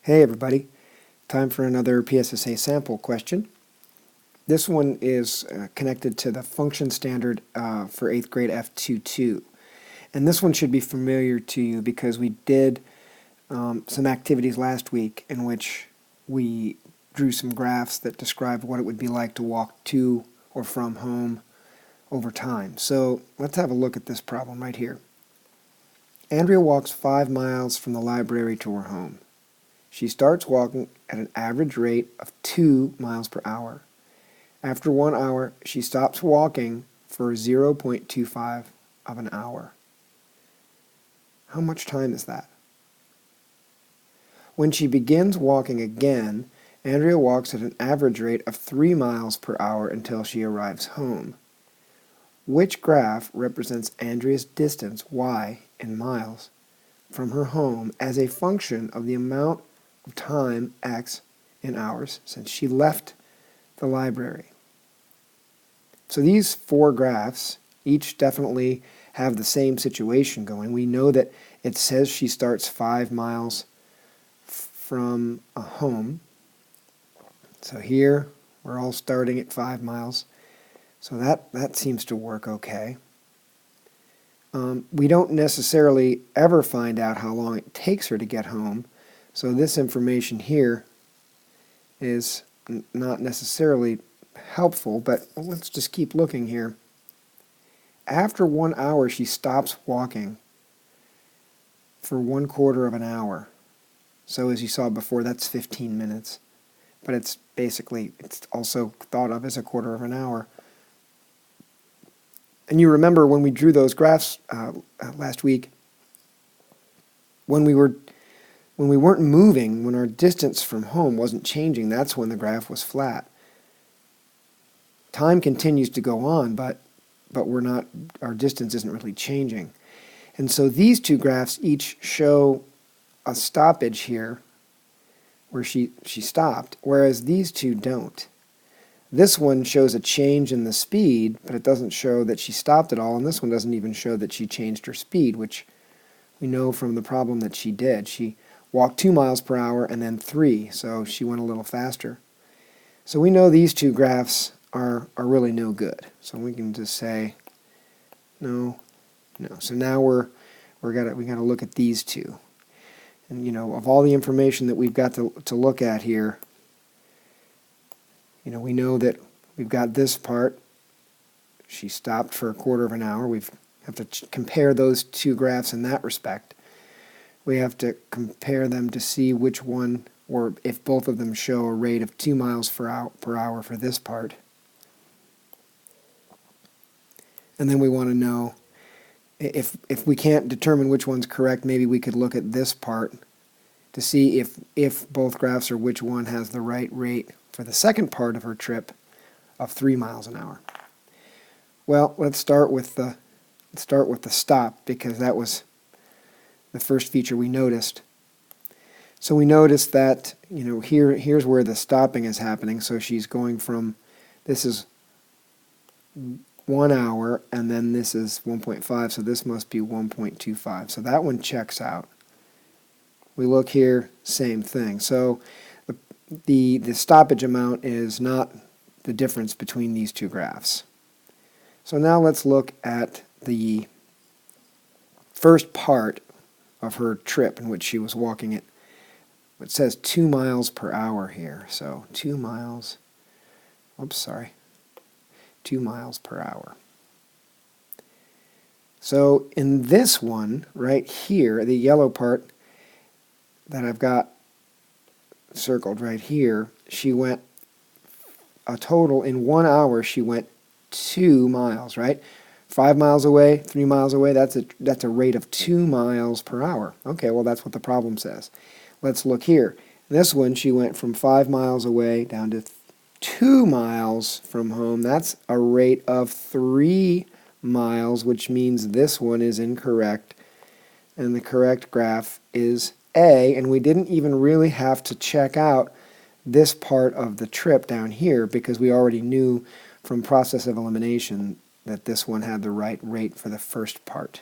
Hey everybody, time for another PSSA sample question. This one is connected to the function standard for 8th grade F2.2. And this one should be familiar to you because we did some activities last week in which we drew some graphs that described what it would be like to walk to or from home over time. So let's have a look at this problem right here. Andrea walks 5 miles from the library to her home. She starts walking at an average rate of 2 miles per hour. After 1 hour, she stops walking for 0.25 of an hour. How much time is that? When she begins walking again, Andrea walks at an average rate of 3 miles per hour until she arrives home. Which graph represents Andrea's distance, y, in miles, from her home as a function of the amount of time, x, in hours, since she left the library? So these four graphs each definitely have the same situation going. We know that it says she starts 5 miles from a home. So here we're all starting at 5 miles. So that seems to work okay. We don't necessarily ever find out how long it takes her to get home. So this information here is not necessarily helpful, but let's just keep looking here. After 1 hour, she stops walking for 1/4 of an hour. So as you saw before, that's 15 minutes. But it's also thought of as 1/4 of an hour. And you remember when we drew those graphs last week, when we weren't moving, when our distance from home wasn't changing, that's when the graph was flat. Time continues to go on, but our distance isn't really changing. And so these two graphs each show a stoppage here where she stopped, whereas these two don't. This one shows a change in the speed, but it doesn't show that she stopped at all, and this one doesn't even show that she changed her speed, which we know from the problem that she did. She walked 2 miles per hour and then 3, so she went a little faster. So we know these two graphs are really no good. So we can just say no, no. So now we got to look at these two. And of all the information that we've got to look at here, we know that we've got this part. She stopped for 1/4 of an hour. We have to compare those two graphs in that respect. We have to compare them to see which one, or if both of them show a rate of 2 miles per hour for this part. And then we want to know, if we can't determine which one's correct, maybe we could look at this part to see if both graphs are which one has the right rate for the second part of her trip of 3 miles an hour. Well, let's start with the stop, because that was the first feature we noticed. So we noticed that here's where the stopping is happening. So she's going from, this is 1 hour, and then this is 1.5, so this must be 1.25. So that one checks out. We look here, same thing. So the stoppage amount is not the difference between these two graphs. So now let's look at the first part of her trip in which she was walking it. It says 2 miles per hour here. So 2 miles, 2 miles per hour. So in this one right here, the yellow part that I've got circled right here, she went a total, in 1 hour she went 2 miles, right? 5 miles away, 3 miles away, that's a rate of 2 miles per hour. Okay, well that's what the problem says. Let's look here. This one, she went from 5 miles away down to 2 miles from home. That's a rate of 3 miles, which means this one is incorrect. And the correct graph is A, and we didn't even really have to check out this part of the trip down here because we already knew from process of elimination that this one had the right rate for the first part.